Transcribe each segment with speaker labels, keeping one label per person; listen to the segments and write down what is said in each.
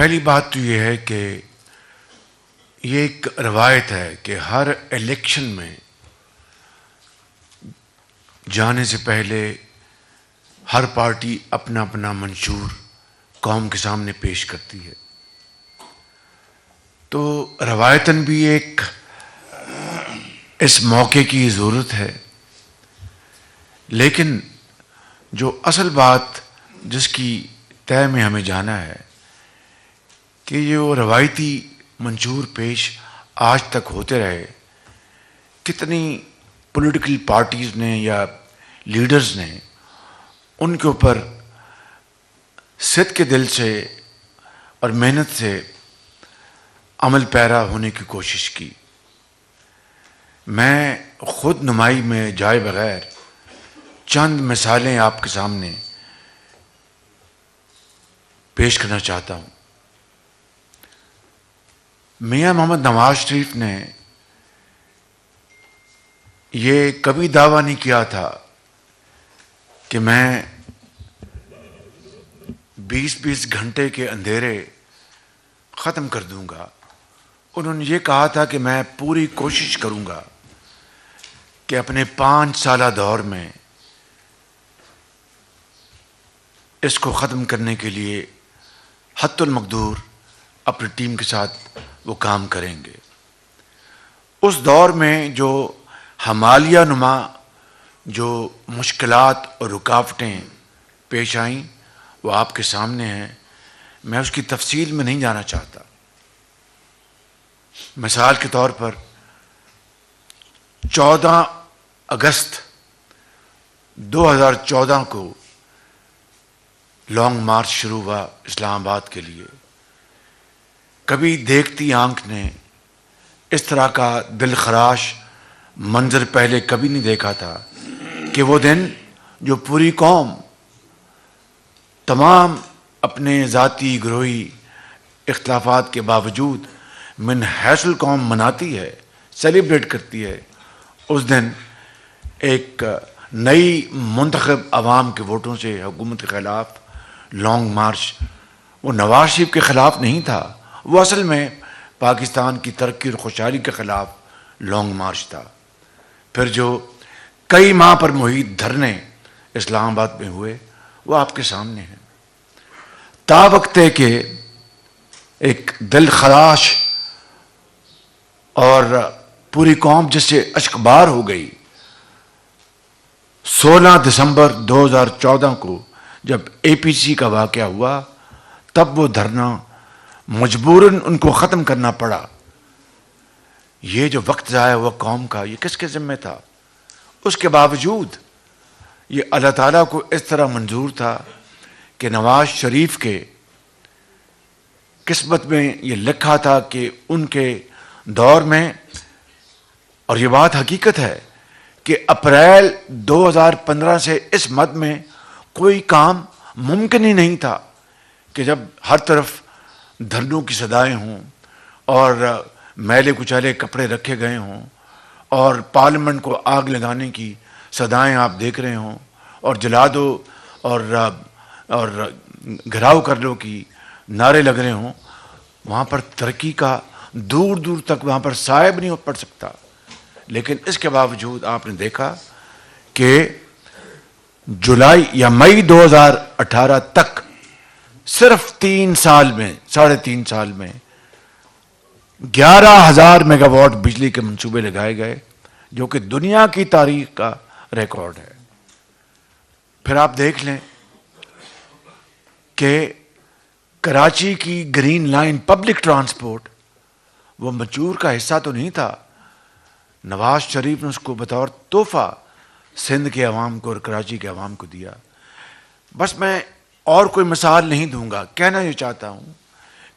Speaker 1: پہلی بات تو یہ ہے کہ یہ ایک روایت ہے کہ ہر الیکشن میں جانے سے پہلے ہر پارٹی اپنا اپنا منشور قوم کے سامنے پیش کرتی ہے. تو روایتاً بھی ایک اس موقع کی ضرورت ہے، لیکن جو اصل بات جس کی طے میں ہمیں جانا ہے کہ یہ وہ روایتی منشور پیش آج تک ہوتے رہے. کتنی پولیٹیکل پارٹیز نے یا لیڈرز نے ان کے اوپر صدق کے دل سے اور محنت سے عمل پیرا ہونے کی کوشش کی. میں خود نمائی میں جائے بغیر چند مثالیں آپ کے سامنے پیش کرنا چاہتا ہوں. میاں محمد نواز شریف نے یہ کبھی دعویٰ نہیں کیا تھا کہ میں 20 گھنٹے کے اندھیرے ختم کر دوں گا. انہوں نے یہ کہا تھا کہ میں پوری کوشش کروں گا کہ اپنے 5 سالہ دور میں اس کو ختم کرنے کے لیے حتی المقدور اپنی ٹیم کے ساتھ وہ کام کریں گے. اس دور میں جو ہمالیہ نما جو مشکلات اور رکاوٹیں پیش آئیں وہ آپ کے سامنے ہیں. میں اس کی تفصیل میں نہیں جانا چاہتا. مثال کے طور پر 14 اگست 2014 کو لانگ مارچ شروع ہوا اسلام آباد کے لیے. کبھی دیکھتی آنکھ نے اس طرح کا دل خراش منظر پہلے کبھی نہیں دیکھا تھا کہ وہ دن جو پوری قوم تمام اپنے ذاتی گروہی اختلافات کے باوجود من حیث القوم مناتی ہے، سیلیبریٹ کرتی ہے. اس دن ایک نئی منتخب عوام کے ووٹوں سے حکومت کے خلاف لانگ مارچ وہ نواز شریف کے خلاف نہیں تھا، وہ اصل میں پاکستان کی ترقی اور خوشحالی کے خلاف لانگ مارچ تھا. پھر جو کئی ماہ پر محیط دھرنے اسلام آباد میں ہوئے وہ آپ کے سامنے ہیں. تا وقتے کہ ایک دل خراش اور پوری قوم جس سے اشکبار ہو گئی. 16 دسمبر 2014 کو جب اے پی سی کا واقعہ ہوا تب وہ دھرنا مجبوراً ان کو ختم کرنا پڑا. یہ جو وقت ضائع ہوا قوم کا یہ کس کے ذمہ تھا؟ اس کے باوجود یہ اللہ تعالیٰ کو اس طرح منظور تھا کہ نواز شریف کے قسمت میں یہ لکھا تھا کہ ان کے دور میں، اور یہ بات حقیقت ہے کہ اپریل 2015 سے اس مد میں کوئی کام ممکن ہی نہیں تھا کہ جب ہر طرف دھرنوں کی صدائیں ہوں اور میلے کچالے کپڑے رکھے گئے ہوں اور پارلیمنٹ کو آگ لگانے کی صدائیں آپ دیکھ رہے ہوں اور جلا دو اور گھراؤ کر لو کی نعرے لگ رہے ہوں. وہاں پر ترقی کا دور دور تک وہاں پر صائب نہیں پڑ سکتا. لیکن اس کے باوجود آپ نے دیکھا کہ جولائی یا مئی 2018 تک صرف 3 سال میں 3.5 سال میں 11,000 میگا واٹ بجلی کے منصوبے لگائے گئے جو کہ دنیا کی تاریخ کا ریکارڈ ہے. پھر آپ دیکھ لیں کہ کراچی کی گرین لائن پبلک ٹرانسپورٹ وہ مچور کا حصہ تو نہیں تھا. نواز شریف نے اس کو بطور تحفہ سندھ کے عوام کو اور کراچی کے عوام کو دیا. بس میں اور کوئی مثال نہیں دوں گا. کہنا یہ چاہتا ہوں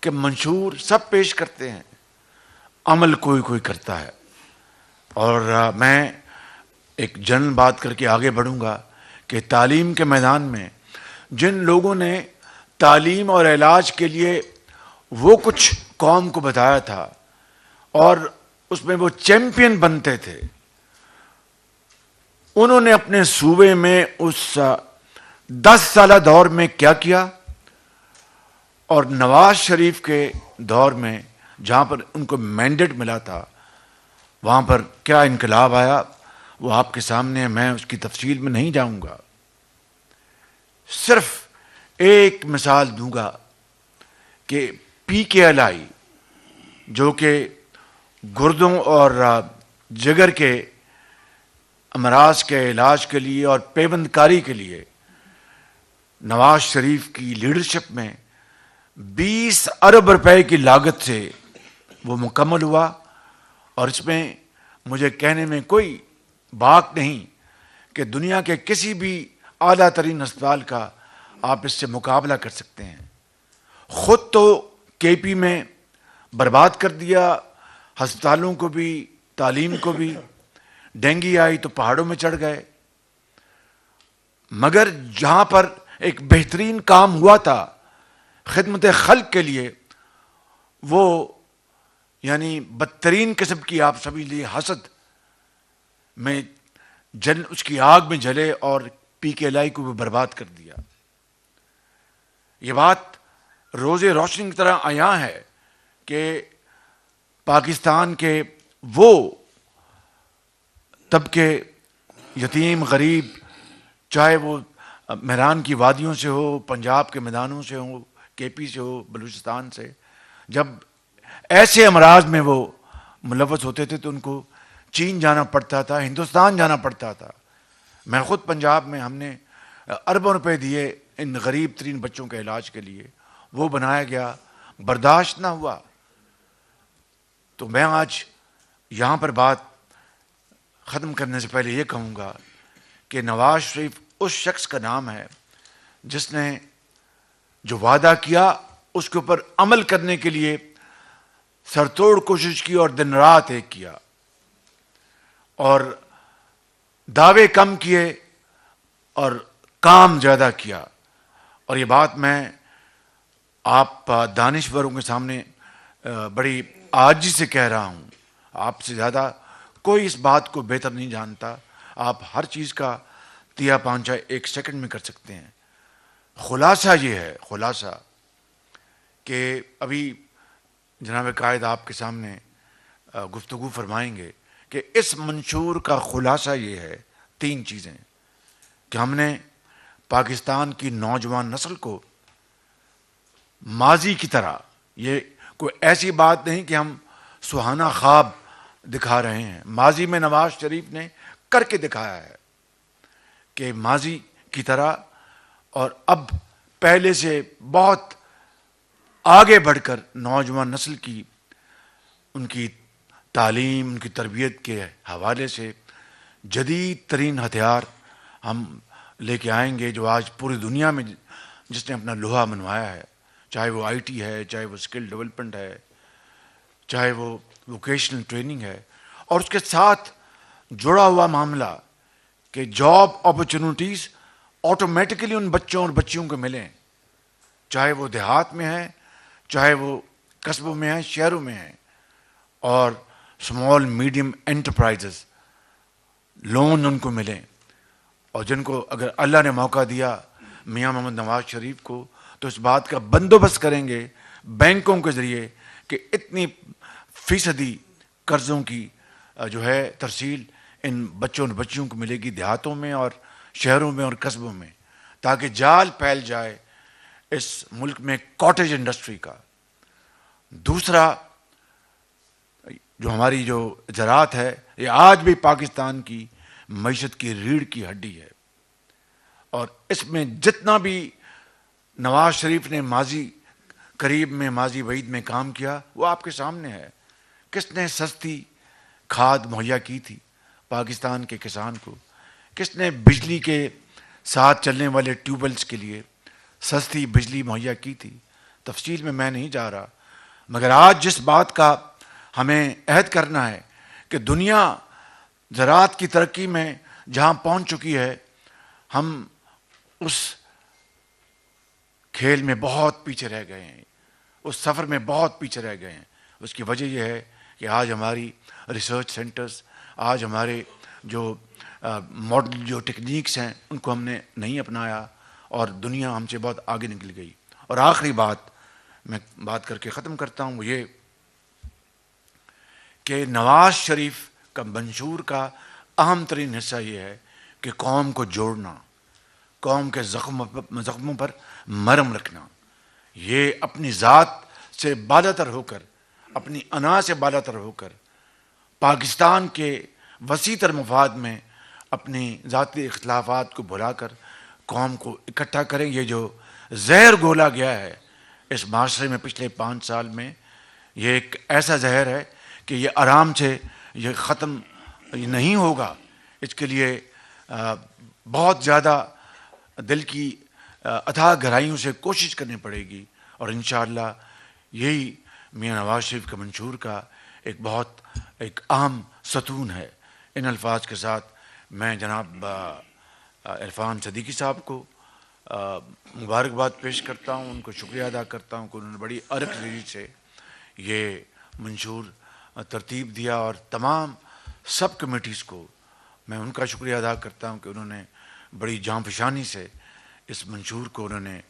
Speaker 1: کہ منشور سب پیش کرتے ہیں، عمل کوئی کرتا ہے. اور میں ایک جنرل بات کر کے آگے بڑھوں گا کہ تعلیم کے میدان میں جن لوگوں نے تعلیم اور علاج کے لیے وہ کچھ قوم کو بتایا تھا اور اس میں وہ چیمپئن بنتے تھے، انہوں نے اپنے صوبے میں اس 10 سالہ دور میں کیا کیا؟ اور نواز شریف کے دور میں جہاں پر ان کو مینڈیٹ ملا تھا وہاں پر کیا انقلاب آیا وہ آپ کے سامنے ہے، میں اس کی تفصیل میں نہیں جاؤں گا. صرف ایک مثال دوں گا کہ پی کے ایل آئی جو کہ گردوں اور جگر کے امراض کے علاج کے لیے اور پیوند کاری کے لیے نواز شریف کی لیڈرشپ میں 20 ارب روپے کی لاگت سے وہ مکمل ہوا. اور اس میں مجھے کہنے میں کوئی باک نہیں کہ دنیا کے کسی بھی اعلیٰ ترین ہسپتال کا آپ اس سے مقابلہ کر سکتے ہیں. خود تو کے پی میں برباد کر دیا، ہسپتالوں کو بھی، تعلیم کو بھی. ڈینگی آئی تو پہاڑوں میں چڑھ گئے. مگر جہاں پر ایک بہترین کام ہوا تھا خدمت خلق کے لیے، وہ یعنی بدترین قسم کی آپ سبھی لیے حسد میں اس کی آگ میں جلے اور پی کے ایل آئی کو بھی برباد کر دیا. یہ بات روز روشنی کی طرح عیاں ہے کہ پاکستان کے وہ طبقے، یتیم غریب، چاہے وہ میران کی وادیوں سے ہو، پنجاب کے میدانوں سے ہو، کے پی سے ہو، بلوچستان سے، جب ایسے امراض میں وہ ملوث ہوتے تھے تو ان کو چین جانا پڑتا تھا، ہندوستان جانا پڑتا تھا. میں خود پنجاب میں ہم نے اربوں روپے دیے ان غریب ترین بچوں کے علاج کے لیے، وہ بنایا گیا، برداشت نہ ہوا. تو میں آج یہاں پر بات ختم کرنے سے پہلے یہ کہوں گا کہ نواز شریف اس شخص کا نام ہے جس نے جو وعدہ کیا اس کے اوپر عمل کرنے کے لیے سرتوڑ کوشش کی اور دن رات ایک کیا، اور دعوے کم کیے اور کام زیادہ کیا. اور یہ بات میں آپ دانشوروں کے سامنے بڑی عاجزی سے کہہ رہا ہوں. آپ سے زیادہ کوئی اس بات کو بہتر نہیں جانتا. آپ ہر چیز کا تیا پانچا ایک سیکنڈ میں کر سکتے ہیں. خلاصہ یہ ہے، خلاصہ کہ ابھی جناب قائد آپ کے سامنے گفتگو فرمائیں گے کہ اس منشور کا خلاصہ یہ ہے، 3 چیزیں کہ ہم نے پاکستان کی نوجوان نسل کو ماضی کی طرح، یہ کوئی ایسی بات نہیں کہ ہم سہانا خواب دکھا رہے ہیں، ماضی میں نواز شریف نے کر کے دکھایا ہے کہ ماضی کی طرح اور اب پہلے سے بہت آگے بڑھ کر نوجوان نسل کی، ان کی تعلیم، ان کی تربیت کے حوالے سے جدید ترین ہتھیار ہم لے کے آئیں گے جو آج پوری دنیا میں جس نے اپنا لوہا منوایا ہے، چاہے وہ آئی ٹی ہے، چاہے وہ اسکل ڈیولپمنٹ ہے، چاہے وہ ووکیشنل ٹریننگ ہے، اور اس کے ساتھ جڑا ہوا معاملہ کہ جاب اپرچونٹیز آٹومیٹکلی ان بچوں اور بچیوں کو ملیں، چاہے وہ دیہات میں ہیں، چاہے وہ قصبوں میں ہیں، شہروں میں ہیں. اور اسمال میڈیم انٹرپرائزز لون ان کو ملیں، اور جن کو اگر اللہ نے موقع دیا میاں محمد نواز شریف کو تو اس بات کا بندوبست کریں گے بینکوں کے ذریعے کہ اتنی فیصدی قرضوں کی جو ہے ترسیل ان بچوں اور بچیوں کو ملے گی دیہاتوں میں اور شہروں میں اور قصبوں میں، تاکہ جال پھیل جائے اس ملک میں کاٹیج انڈسٹری کا. دوسرا، جو ہماری جو زراعت ہے یہ آج بھی پاکستان کی معیشت کی ریڑھ کی ہڈی ہے، اور اس میں جتنا بھی نواز شریف نے ماضی قریب میں، ماضی بعید میں کام کیا وہ آپ کے سامنے ہے. کس نے سستی کھاد مہیا کی تھی پاکستان کے کسان کو؟ کس نے بجلی کے ساتھ چلنے والے ٹیوب ویلز کے لیے سستی بجلی مہیا کی تھی؟ تفصیل میں نہیں جا رہا، مگر آج جس بات کا ہمیں عہد کرنا ہے کہ دنیا زراعت کی ترقی میں جہاں پہنچ چکی ہے، ہم اس کھیل میں بہت پیچھے رہ گئے ہیں، اس سفر میں بہت پیچھے رہ گئے ہیں. اس کی وجہ یہ ہے کہ آج ہماری ریسرچ سینٹرز، آج ہمارے جو ماڈل، جو ٹیکنیکس ہیں ان کو ہم نے نہیں اپنایا، اور دنیا ہم سے بہت آگے نکل گئی. اور آخری بات میں بات کر کے ختم کرتا ہوں، وہ یہ کہ نواز شریف کا منشور کا اہم ترین حصہ یہ ہے کہ قوم کو جوڑنا، قوم کے زخموں پر مرہم رکھنا، یہ اپنی ذات سے بالاتر ہو کر، اپنی انا سے بالاتر ہو کر، پاکستان کے وسیع تر مفاد میں اپنی ذاتی اختلافات کو بھلا کر قوم کو اکٹھا کریں۔ یہ جو زہر گھولا گیا ہے اس معاشرے میں پچھلے 5 سال میں، یہ ایک ایسا زہر ہے کہ یہ آرام سے یہ ختم نہیں ہوگا۔ اس کے لیے بہت زیادہ دل کی اتھاہ گہرائیوں سے کوشش کرنی پڑے گی، اور انشاءاللہ یہی میاں نواز شریف کے منشور کا ایک اہم ستون ہے۔ ان الفاظ کے ساتھ میں جناب عرفان صدیقی صاحب کو مبارکباد پیش کرتا ہوں، ان کو شکریہ ادا کرتا ہوں کہ انہوں نے بڑی ارق ریزی سے یہ منشور ترتیب دیا، اور تمام سب کمیٹیز کو میں ان کا شکریہ ادا کرتا ہوں کہ انہوں نے بڑی جانفشانی سے اس منشور کو انہوں نے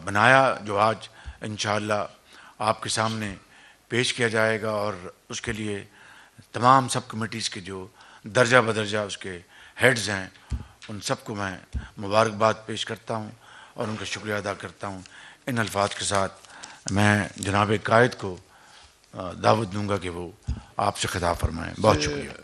Speaker 1: بنایا، جو آج انشاءاللہ آپ کے سامنے پیش کیا جائے گا، اور اس کے لیے تمام سب کمیٹیز کے جو درجہ بدرجہ اس کے ہیڈز ہیں ان سب کو میں مبارکباد پیش کرتا ہوں اور ان کا شکریہ ادا کرتا ہوں۔ ان الفاظ کے ساتھ میں جناب قائد کو دعوت دوں گا کہ وہ آپ سے خطاب فرمائیں۔ بہت شکریہ۔